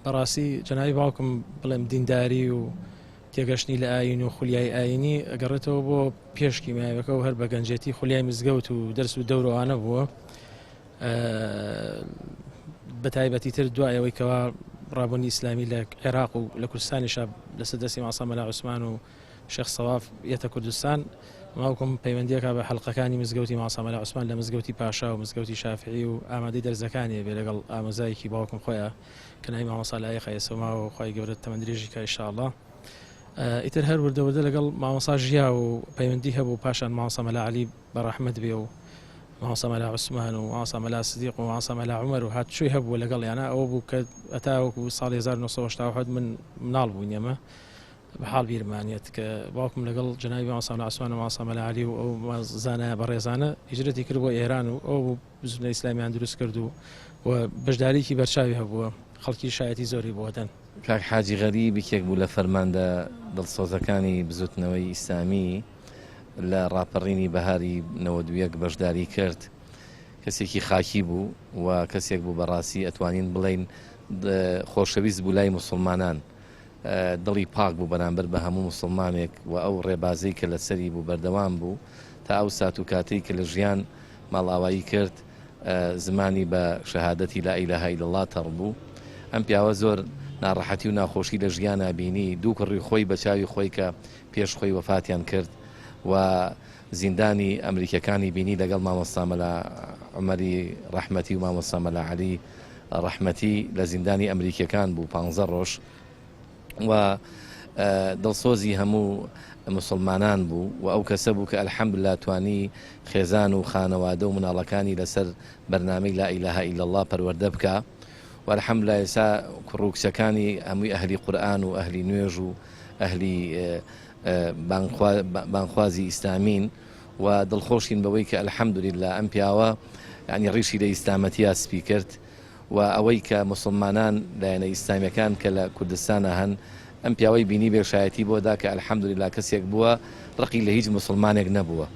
بەڕاستی جەنابی باوکم بڵێم دینداری و تێگەشتنی لە ئاین و خولیای ئاینی ئەگەڕێتەوە بۆ پێشکی مایەوەکە و هەر بە گەنجێتی خولیای مزگەوت و دەرس و دەورەوانە بووە بە تایبەتی تر دوایەوەی کەوا ڕابوونی ئیسلامی لە عێراق و لە کوردستانیشە لەسەر دەستی ماسە مەلا عوسمان و شێخ سەواف یەتە کوردستان ماوەکم پەیوەندیەکە بە حەڵقەکانی مزگەوتی ماسە مەلا عوسمان لە مزگەوتی پاشا و مزگەوتی شافعی و ئامادەی دەرزەکانی بێ لەگەڵ ئامۆزایەکی باوکم خۆیە کە ناوی مامۆستا لایەقە ئێسەما و خۆی گەورە تەمەندرێژی کە ئینشاءالله ئیتر هەر وردەوردە لەگەڵ مامۆستا ژیا و پەیوەندی هەبوو پاشان مامۆستا مەلا عەلی بەڕەحمەت بێ و مامۆستا مەلا عوسمان و مامۆستا مەلا سدیق و مامۆستا مەلا عومەر و هاتشووی هەبوو لەگەڵ یانە ئەوە بوو کە ئەتاوەکو ساڵی 1970 من مناڵ بووین ئێمە بەحاڵ بیرمانێت کە باوکم لەگەڵ جەنابی مامۆستا مەلا عوسمان و مامۆستا مەلا عەلی و ئەو زانایە بەڕێزانە هیجرەتی کرد بۆ ئێران و ئەو بزنە ئیسلامیان دروست کرد و بەشداریکی بەرچاوی هەبووە خەڵکی شایەتی زۆری بۆ هەدەن کاک حاجی غەریب یەکێک بوو لە فەرماندە دڵسۆزەکانی بزوتنەوەی ئیسلامی لە ڕاپەڕینی بەهاری 92 بەشداری کرد کەسێکی خاکی بوو و کەسێک بوو بەڕاستی ئەتوانین بڵین خۆشەویست بوو لای مسلمانان دڵی پاک بوو بەرامبەر بە هەموو مسلمانێک و ئەو ڕێبازەی کە لەسەری بوو بەردەوام بوو تا ئەو سات و کاتەی کە لە ژیان ماڵاوایی کرد زمانی بە شەهادەتی لا ئیلاهە ئیلەڵڵا تەڕ بوو ئەم پیاوە زۆر ناڕەحەتی و ناخۆشی لە ژیان بینی دوو کڕی خۆی بە چاوی خۆی کە پێش خۆی وەفاتیان کرد و زیندانی ئەمریکەکانی بینی لەگەڵ مامۆستا مەلا عومەری ڕەحمەتی و مامۆستا مەلا عەلی ڕەحمەتی لە زیندانی ئەمریکەکان بوو 15 ڕۆژ و دڵسۆزی هەموو مسلمانان بوو و ئەو کەسە بوو کە ئەلحەمدولیلا توانی خێزان و خانەوادە و مناڵەکانی لەسەر بەرنامەی لا ئیلاهە ئیلەڵڵا پەروەردە بکە و ئەلحەمدولیلا ئێستا کوڕوکچەکانی هەمووی ئەهلی قورئان و ئەهلی نوێژ و ئەهلی بانخوازی ئیسلامین و دڵخۆشین بەوەی کە ئەلحەمدولیلا ئەم پیاوە یعنی ڕیشی لە ئیسلامەتیا سپی کرد و ئەوەی کە مسلمانان لایەنە ئیسلامیەکان کە لە کوردستانە هەن ئەم پیاوەی بینی بێشایەتی بۆدا کە ئەلحەمدولیلا کەسێک بووە ڕقی لە هیچ مسلمانێک نەبووە